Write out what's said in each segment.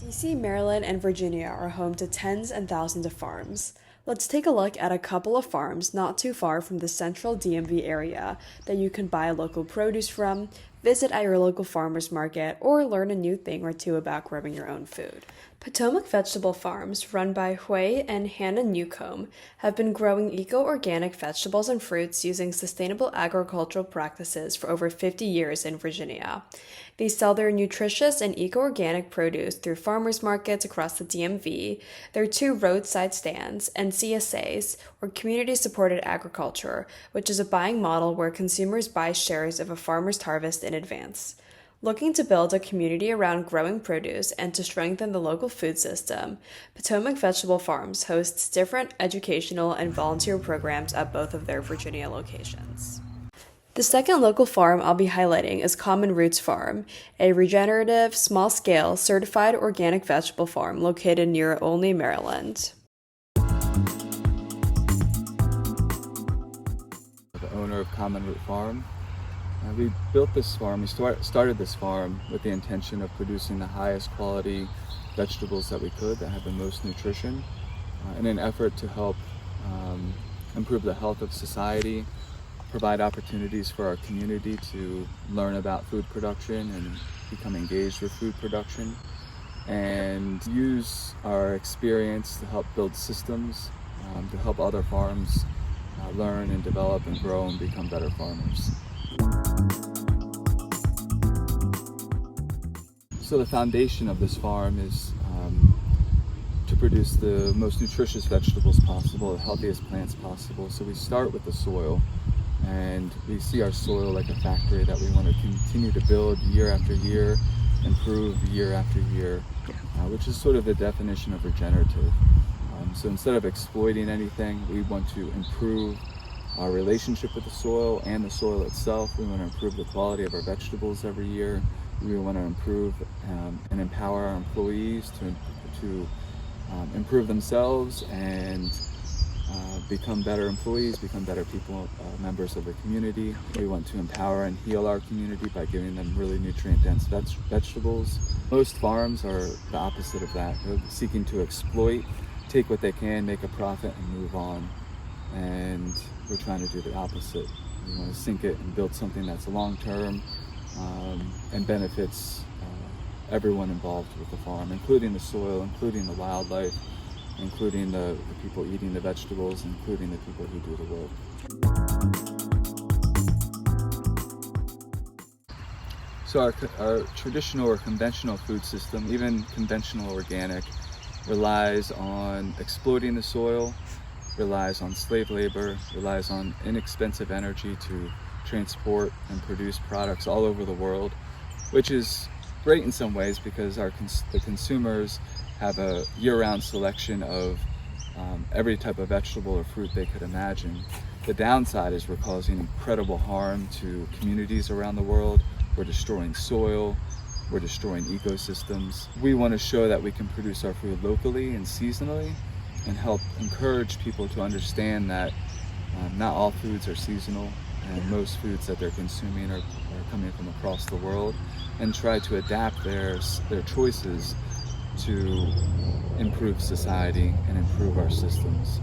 DC, Maryland, and Virginia are home to tens and thousands of farms. Let's take a look at a couple of farms not too far from the central DMV area that you can buy local produce from, visit at your local farmer's market, or learn a new thing or two about growing your own food. Potomac Vegetable Farms, run by Hui and Hannah Newcomb, have been growing eco-organic vegetables and fruits using sustainable agricultural practices for over 50 years in Virginia. They sell their nutritious and eco-organic produce through farmers markets across the DMV, their 2 roadside stands, and CSAs, or community-supported agriculture, which is a buying model where consumers buy shares of a farmer's harvest in advance. Looking to build a community around growing produce and to strengthen the local food system, Potomac Vegetable Farms hosts different educational and volunteer programs at both of their Virginia locations. The second local farm I'll be highlighting is Common Roots Farm, a regenerative, small-scale, certified organic vegetable farm located near Olney, Maryland. The owner of Common Root Farm. We built this farm, we started this farm with the intention of producing the highest quality vegetables that we could that have the most nutrition in an effort to help improve the health of society, provide opportunities for our community to learn about food production and become engaged with food production, and use our experience to help build systems to help other farms learn and develop and grow and become better farmers. So the foundation of this farm is to produce the most nutritious vegetables possible, the healthiest plants possible. So we start with the soil, and we see our soil like a factory that we want to continue to build year after year, improve year after year, which is sort of the definition of regenerative. So instead of exploiting anything, we want to improve our relationship with the soil and the soil itself. We want to improve the quality of our vegetables every year. We want to improve and empower our employees to improve themselves and become better employees, become better people, members of the community. We want to empower and heal our community by giving them really nutrient-dense vegetables. Most farms are the opposite of that. They're seeking to exploit, take what they can, make a profit, and move on. And we're trying to do the opposite. We want to sink it and build something that's long-term and benefits everyone involved with the farm, including the soil, including the wildlife, including the people eating the vegetables, including the people who do the work. So our traditional or conventional food system, even conventional organic, relies on exploiting the soil, relies on slave labor, relies on inexpensive energy to transport and produce products all over the world, which is great in some ways because the consumers have a year-round selection of every type of vegetable or fruit they could imagine. The downside is we're causing incredible harm to communities around the world. We're destroying soil, we're destroying ecosystems. We want to show that we can produce our food locally and seasonally and help encourage people to understand that not all foods are seasonal, and most foods that they're consuming are coming from across the world, and try to adapt their choices to improve society and improve our systems.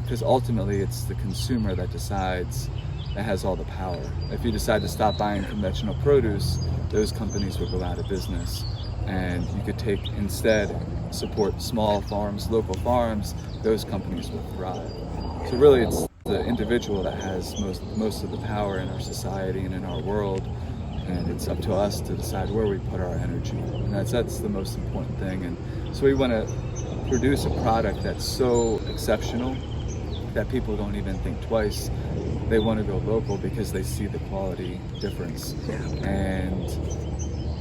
Because ultimately it's the consumer that decides, that has all the power. If you decide to stop buying conventional produce, those companies will go out of business, and you could instead support small farms, local farms. Those companies will thrive. So really it's the individual that has most of the power in our society and in our world, and it's up to us to decide where we put our energy, and that's the most important thing. And so we want to produce a product that's so exceptional that people don't even think twice. They want to go local because they see the quality difference, and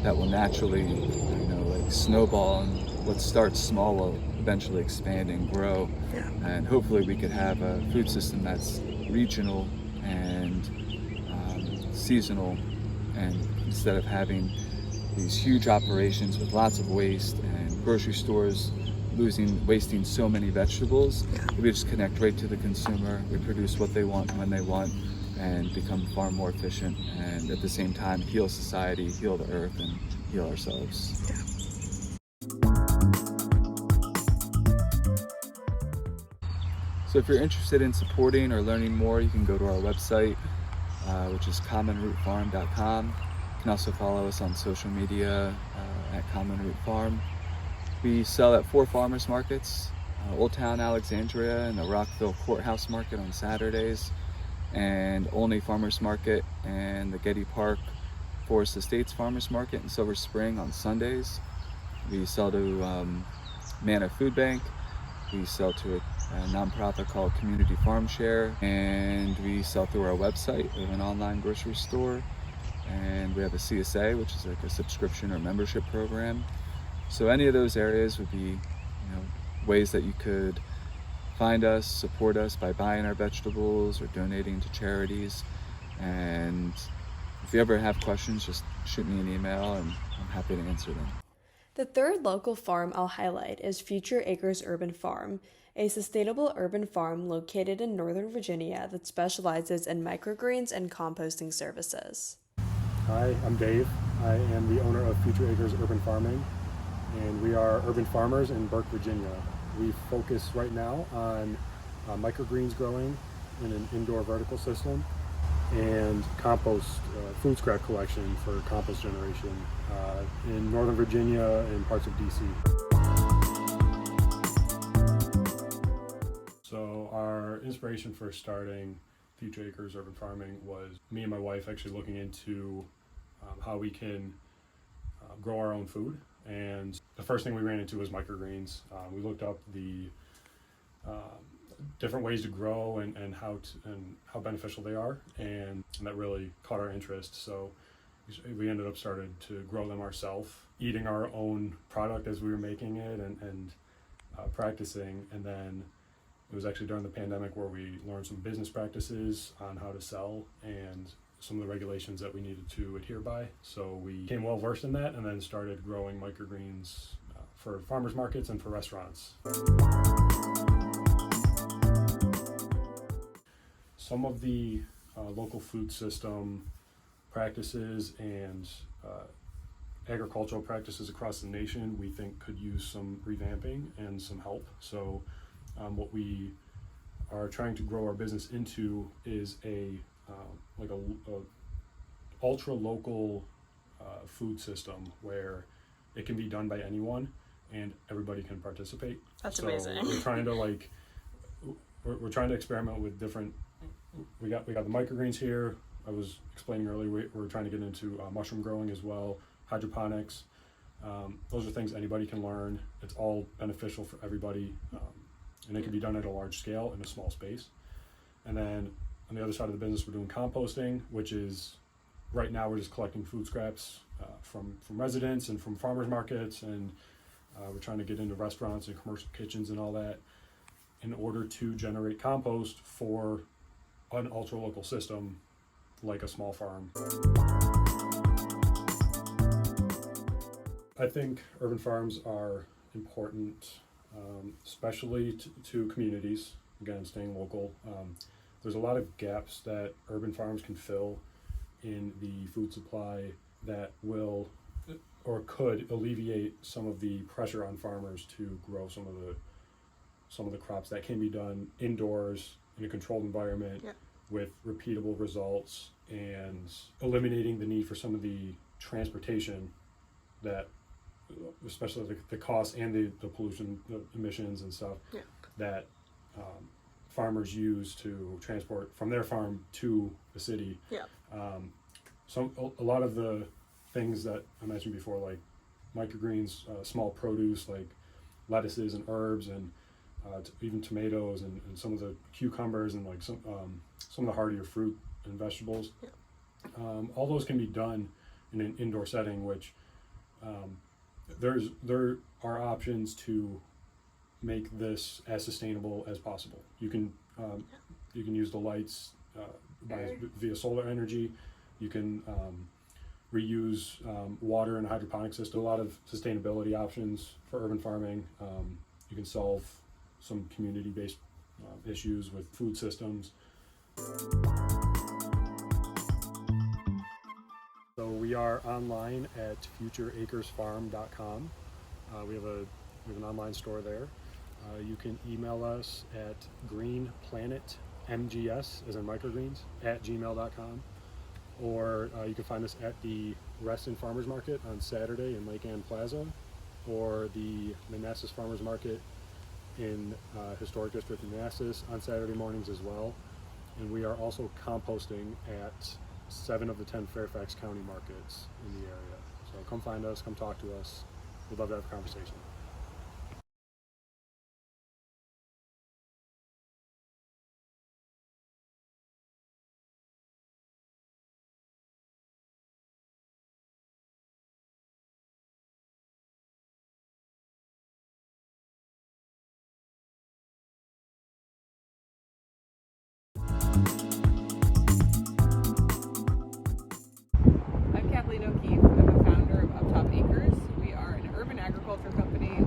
that will naturally, like snowball, and what starts small will eventually expand and grow. And hopefully we could have a food system that's regional and seasonal, and instead of having these huge operations with lots of waste and grocery stores wasting so many vegetables, we just connect right to the consumer. We produce what they want when they want and become far more efficient, and at the same time heal society, heal the earth, and heal ourselves. So if you're interested in supporting or learning more, you can go to our website, which is commonrootfarm.com. You can also follow us on social media at Common Root Farm. We sell at 4 farmers markets, Old Town Alexandria and the Rockville Courthouse Market on Saturdays, and Olney Farmers Market and the Getty Park Forest Estates Farmers Market in Silver Spring on Sundays. We sell to Manna Food Bank. We sell to a nonprofit called Community Farm Share, and we sell through our website. We have an online grocery store, and we have a CSA, which is like a subscription or membership program. So any of those areas would be, ways that you could find us, support us by buying our vegetables or donating to charities. And if you ever have questions, just shoot me an email and I'm happy to answer them. The third local farm I'll highlight is Future Acre Urban Farm, a sustainable urban farm located in Northern Virginia that specializes in microgreens and composting services. Hi, I'm Dave. I am the owner of Future Acres Urban Farming, and we are urban farmers in Burke, Virginia. We focus right now on microgreens growing in an indoor vertical system and compost, food scrap collection for compost generation in Northern Virginia and parts of DC. So our inspiration for starting Future Acres Urban Farming was me and my wife actually looking into how we can grow our own food. And the first thing we ran into was microgreens. We looked up the different ways to grow and how beneficial they are, and that really caught our interest. So we ended up started to grow them ourselves, eating our own product as we were making it and practicing. And then it was actually during the pandemic where we learned some business practices on how to sell and some of the regulations that we needed to adhere by. So we became well versed in that and then started growing microgreens for farmers markets and for restaurants. Some of the local food system practices and agricultural practices across the nation we think could use some revamping and some help. So what we are trying to grow our business into is a ultra local food system where it can be done by anyone and everybody can participate. That's amazing. We're trying to we're trying to experiment with different. We got the microgreens here. I was explaining earlier. We're trying to get into mushroom growing as well, hydroponics. Those are things anybody can learn. It's all beneficial for everybody, and it can be done at a large scale in a small space. And then on the other side of the business, we're doing composting, which is right now we're just collecting food scraps from residents and from farmers markets, and we're trying to get into restaurants and commercial kitchens and all that in order to generate compost for an ultra local system like a small farm. I think urban farms are important, especially to communities, again, staying local. There's a lot of gaps that urban farms can fill in the food supply that will or could alleviate some of the pressure on farmers to grow some of the crops that can be done indoors in a controlled environment with repeatable results, and eliminating the need for some of the transportation that, especially the cost and the pollution, the emissions and stuff that farmers use to transport from their farm to the city. A lot of the things that I mentioned before, like microgreens, small produce like lettuces and herbs, and even tomatoes and some of the cucumbers and like some of the hardier fruit and vegetables. All those can be done in an indoor setting, which there are options to make this as sustainable as possible. You can use the lights via solar energy. You can reuse water and hydroponic system. A lot of sustainability options for urban farming. You can solve some community-based issues with food systems. So we are online at futureacresfarm.com. We have an online store there. You can email us at greenplanetmgs, as in microgreens, at gmail.com. Or you can find us at the Reston Farmers Market on Saturday in Lake Ann Plaza, or the Manassas Farmers Market in Historic District Manassas on Saturday mornings as well. And we are also composting at 7 of the 10 Fairfax County markets in the area. So come find us, come talk to us. We'd love to have a conversation. I'm Kathleen O'Keefe. I'm the founder of Uptop Acres. We are an urban agriculture company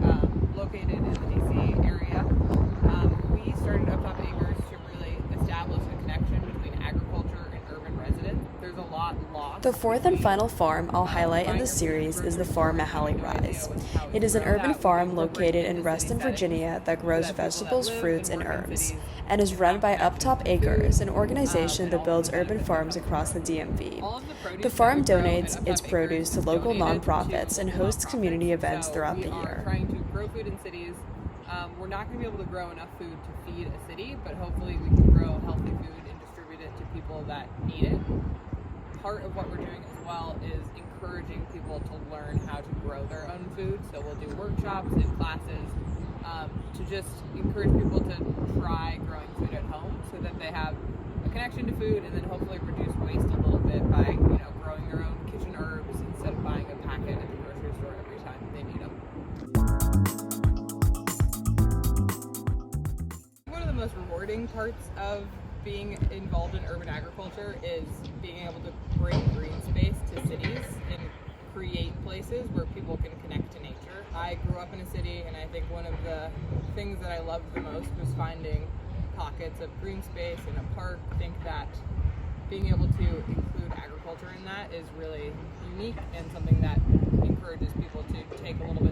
located in the DC area. We started Uptop Acres to really establish a connection between agriculture and urban residents. There's a lot lost. The fourth and final farm I'll highlight in this series is the farm at Halley Rise. It is an urban farm located in Reston, Virginia that grows vegetables, fruits, and herbs, and is run by Uptop Acres, an organization that builds urban farms across the DMV. The farm donates its produce to local nonprofits and hosts community events throughout the year. Trying to grow food in cities. We're not going to be able to grow enough food to feed a city, but hopefully we can grow healthy food and distribute it to people that need it. Part of what we're doing as well is encouraging people to learn how to grow their own food. So we'll do workshops and classes to just encourage people to try growing food at home so that they have a connection to food, and then hopefully reduce waste a little bit by growing their own kitchen herbs instead of buying a packet at the grocery store every time they need them. One of the most rewarding parts of being involved in urban agriculture is being able to bring green space to cities and create places where people can connect to nature. I grew up in a city, and I think one of the things that I loved the most was finding pockets of green space in a park. I think that being able to include agriculture in that is really unique and something that encourages people to take a little bit